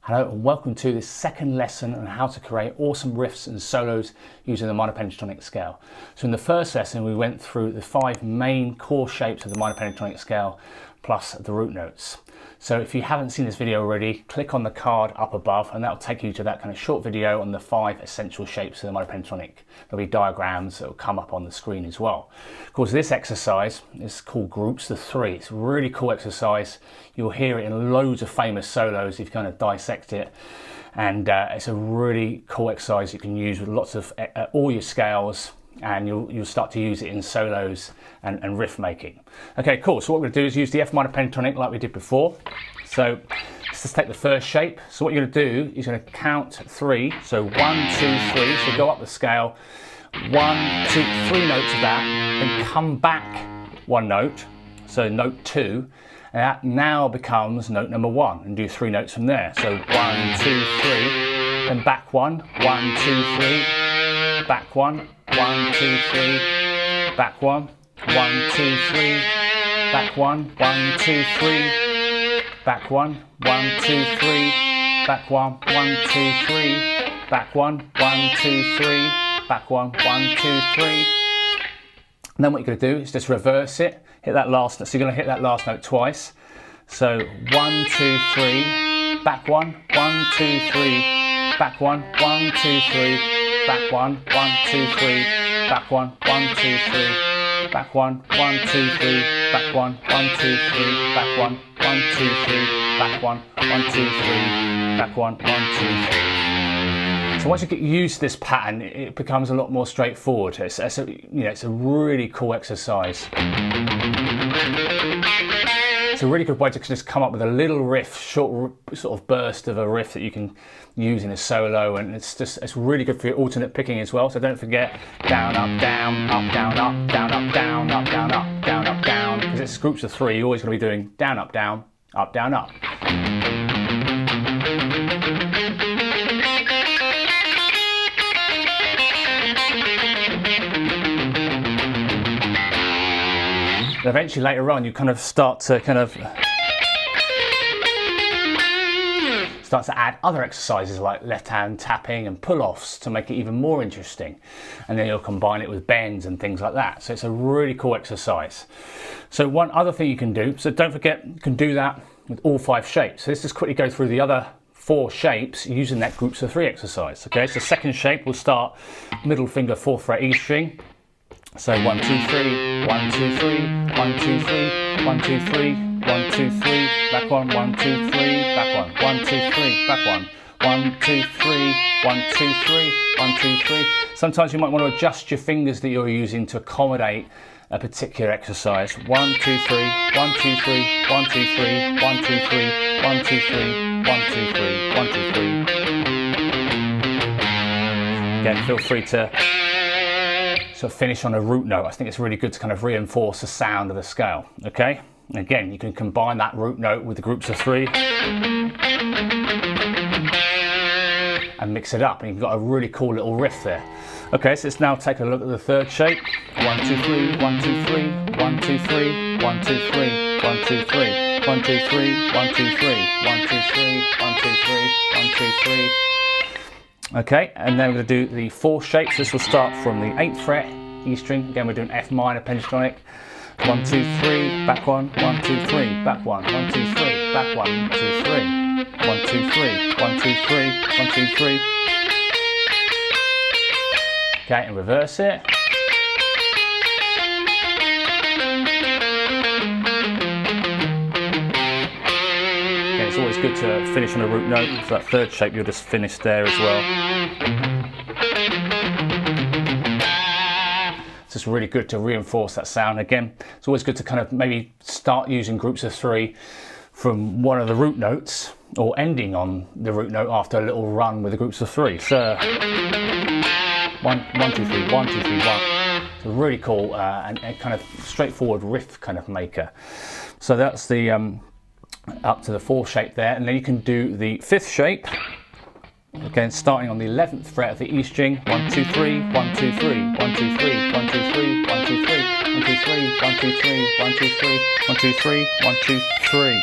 Hello and welcome to this second lesson on how to create awesome riffs and solos using the minor pentatonic scale. So in the first lesson we went through the 5 main core shapes of the minor pentatonic scale plus the root notes. So if you haven't seen this video already, click on the card up above and that'll take you to that kind of short video on the 5 essential shapes of the minor pentatonic. There'll be diagrams that will come up on the screen as well. Of course, this exercise is called Groups of 3. It's a really cool exercise. You'll hear it in loads of famous solos if you kind of dissect it. And it's a really cool exercise you can use with lots of all your scales, and you'll start to use it in solos and riff making. Okay, cool. So what we're going to do is use the F minor pentatonic like we did before. So let's just take the first shape. So what you're going to do is you're going to count 3. So 1, 2, 3. So go up the scale. 1, 2, 3 notes of that, then come back 1 note. So note 2. And that now becomes note number 1, and do 3 notes from there. So 1, 2, 3, then back 1, 1, 2, 3, back 1, 1, 2, 3, back 1, 1, 2, 3, back 1, 1, 2, 3, back 1, 1, 2, 3, back 1, 1, 2, 3, back 1, 1, 2, 3, back 1, 1, 2, 3. And then what you're going to do is just reverse it, hit that last note. So you're going to hit that last note twice. So 1, 2, 3, back 1, 1, 2, 3, back 1, 1, 2, 3, back 1, 1, 2, 3, back 1, 1, 2, 3, back 1, 1, 2, 3, back 1, 1, 2, 3, back 1, 1, 2, 3, back 1, 1, 2, 3, back 1, 1, 2, 3. So once you get used to this pattern, it becomes a lot more straightforward. It's a really cool exercise. It's a really good way to just come up with a little riff, short sort of burst of a riff that you can use in a solo, and it's really good for your alternate picking as well. So don't forget down, up, down, up, down, up, down, up, down, up, down, up, down, up, down. Because it's groups of 3, you're always going to be doing down, up, down, up, down, up. And eventually later on you kind of start to add other exercises like left hand tapping and pull-offs to make it even more interesting, and then you'll combine it with bends and things like that. So it's a really cool exercise. So one other thing you can do, so don't forget you can do that with all 5 shapes. So let's just quickly go through the other 4 shapes using that groups of 3 exercise. Okay, so the second shape will start middle finger 4th fret E string. So 1, 2, 3, 1, 2, 3, 1, 2, 3, 1, 2, 3, 1, 2, 3, back 1, 1, 2, 3, back 1, 1, 2, 3, back 1, 1, 2, 3, 1, 2, 3, 1, 2, 3. Sometimes you might want to adjust your fingers that you're using to accommodate a particular exercise. 1, 2, 3, 1, 2, 3, 1, 2, 3, 1, 2, 3, 1, 2, 3, 1, 2, 3, 1, 2, 3. Again, feel free to sort of finish on a root note. I think it's really good to kind of reinforce the sound of the scale. Okay, and again you can combine that root note with the groups of 3 and mix it up, and you've got a really cool little riff there. Okay, so let's now take a look at the third shape. 1, 2, 3, 1, 2, 3, 1, 2, 3, 1, 2, 3, 1, 2, 3, 1, 2, 3, 1, 2, 3, 1, 2, 3, 1, 2, 3, 1, 2, 3. Okay, and then we're going to do the 4 shapes. This will start from the 8th fret E string. Again, we're doing F minor pentatonic. 1, 2, 3, back 1, 1, 2, 3, back 1, 1, 2, 3, back 1, 2, 3, 1, 2, 3, 1, 2, 3, 1, 2, 3. Okay, and reverse it. It's always good to finish on a root note. So that third shape you'll just finish there as well. It's just really good to reinforce that sound. Again, it's always good to kind of maybe start using groups of 3 from one of the root notes, or ending on the root note after a little run with the groups of 3. So 1, 1, 2, 3, 1, 2, 3, 1. It's a really cool and kind of straightforward riff kind of maker. So that's the up to the 4th shape there, and then you can do the 5th shape. Again, starting on the 11th fret of the E string. 1, 2, 3, 1, 2, 3, 1, 2, 3, 1, 2, 3, 1, 2, 3, 1, 2, 3, 1, 2, 3, 1, 2, 3, 1, 2, 3, 1, 2, 3.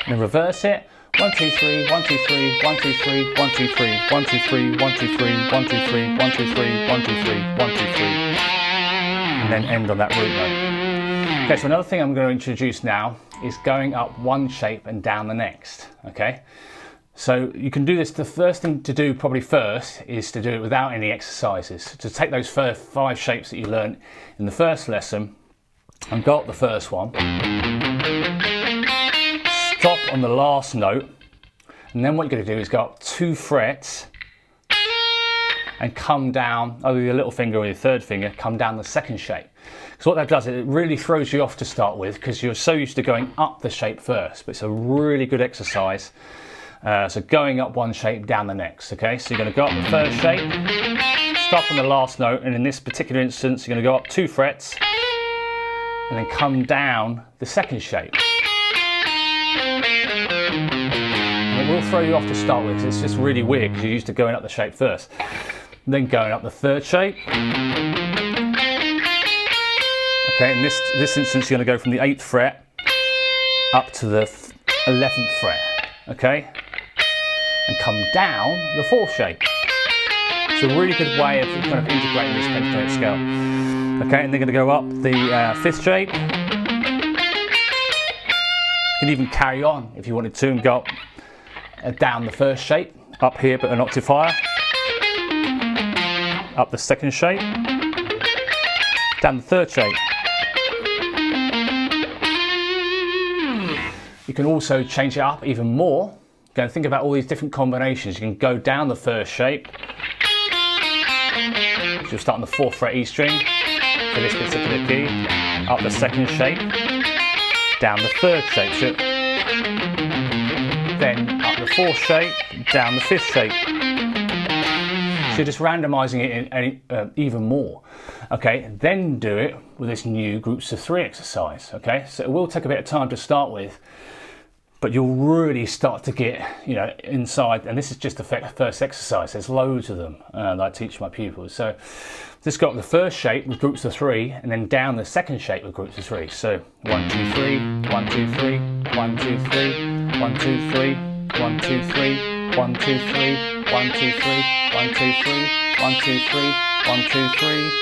Then reverse it. 1, 2, 3, 1, 2, 3, 1, 2, 3, 1, 2, 3, 1, 2, 3, 1, 2, 3, 1, 2, 3, 1, 2, 3, 1, 2, 3, 1, 2, 3, and then end on that root note. Okay, so another thing I'm going to introduce now is going up one shape and down the next. Okay, so you can do this. The first thing to do probably first is to do it without any exercises. To take those first 5 shapes that you learned in the first lesson and go up the first one, stop on the last note, and then what you're going to do is go up 2 frets and come down, either your little finger or your third finger, come down the second shape. So what that does, it really throws you off to start with because you're so used to going up the shape first, but it's a really good exercise. So going up one shape, down the next, okay? So you're going to go up the first shape, stop on the last note, and in this particular instance, you're going to go up 2 frets, and then come down the second shape. And it will throw you off to start with, because it's just really weird, because you're used to going up the shape first. And then going up the third shape. Okay, in this instance, you're going to go from the 8th fret up to the 11th fret, okay? And come down the 4th shape. It's a really good way of kind of integrating this pentatonic scale. Okay, and they're going to go up the 5th shape. You can even carry on if you wanted to and go up down the 1st shape, up here but an octave higher. Up the 2nd shape. Down the 3rd shape. You can also change it up even more. Go and think about all these different combinations. You can go down the 1st shape. So you'll start on the 4th fret E string for this particular key. Up the 2nd shape. Down the 3rd shape. So then up the 4th shape. Down the 5th shape. So you're just randomizing it even more. Okay, then do it with this new groups of 3 exercise. Okay, so it will take a bit of time to start with, but you'll really start to get, inside, and this is just the first exercise. There's loads of them that I teach my pupils. So just got the first shape with groups of 3, and then down the second shape with groups of 3. So 1, 2, 3, 1, 2, 3, 1, 2, 3, 1, 2, 3, 1, 2, 3, 1, 2, 3, 1, 2, 3, 1, 2, 3, 1, 2, 3, 1, 2, 3,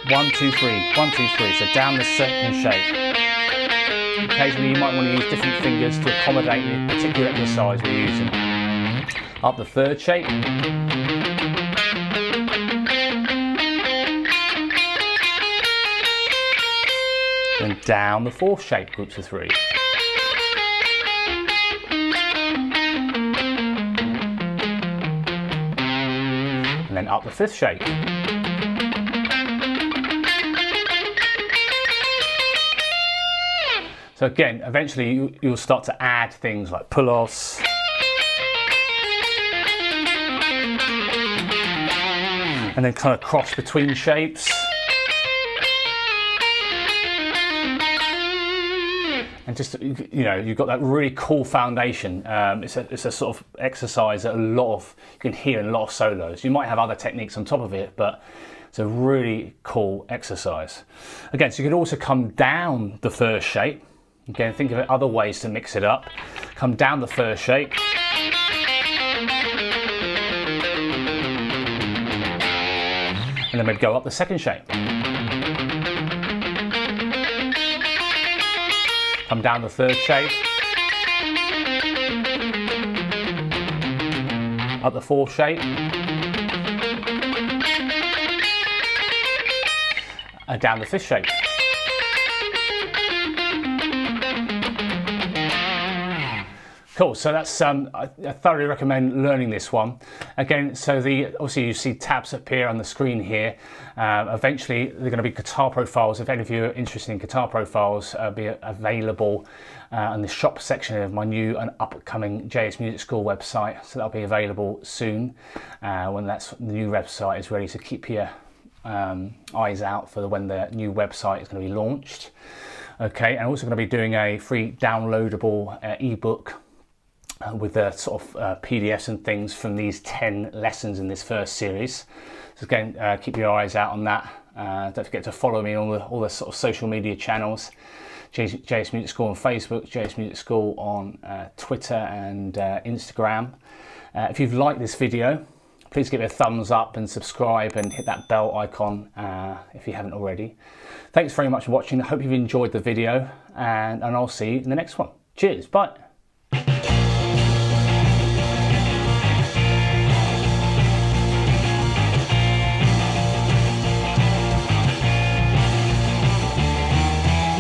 1, 2, 3, 1, 2, 3. So down the second shape. Occasionally you might want to use different fingers to accommodate the particular exercise we're using. Up the 3rd shape. And down the 4th shape, groups of 3. And then up the 5th shape. So again, eventually you'll start to add things like pull-offs, and then kind of cross between shapes. And just, you've got that really cool foundation. It's a sort of exercise that you can hear in a lot of solos. You might have other techniques on top of it, but it's a really cool exercise. Again, so you can also come down the 1st shape. Again, think of other ways to mix it up. Come down the 1st shape. And then we'd go up the 2nd shape. Come down the 3rd shape. Up the 4th shape. And down the 5th shape. Cool, so that's I thoroughly recommend learning this one. Again, so obviously you see tabs appear on the screen here. Eventually they're going to be guitar profiles. If any of you are interested in guitar profiles, be available in the shop section of my new and upcoming Jsmusicschool website. So that'll be available soon when the new website is ready. So keep your eyes out for when the new website is going to be launched. Okay, and also going to be doing a free downloadable ebook with the sort of PDFs and things from these 10 lessons in this first series. So again, keep your eyes out on that. Don't forget to follow me on all the sort of social media channels JS Music School on Facebook, JS Music School on Twitter and Instagram. If you've liked this video, please give it a thumbs up and subscribe and hit that bell icon if you haven't already. Thanks very much for watching. I hope you've enjoyed the video, and I'll see you in the next one. Cheers, bye.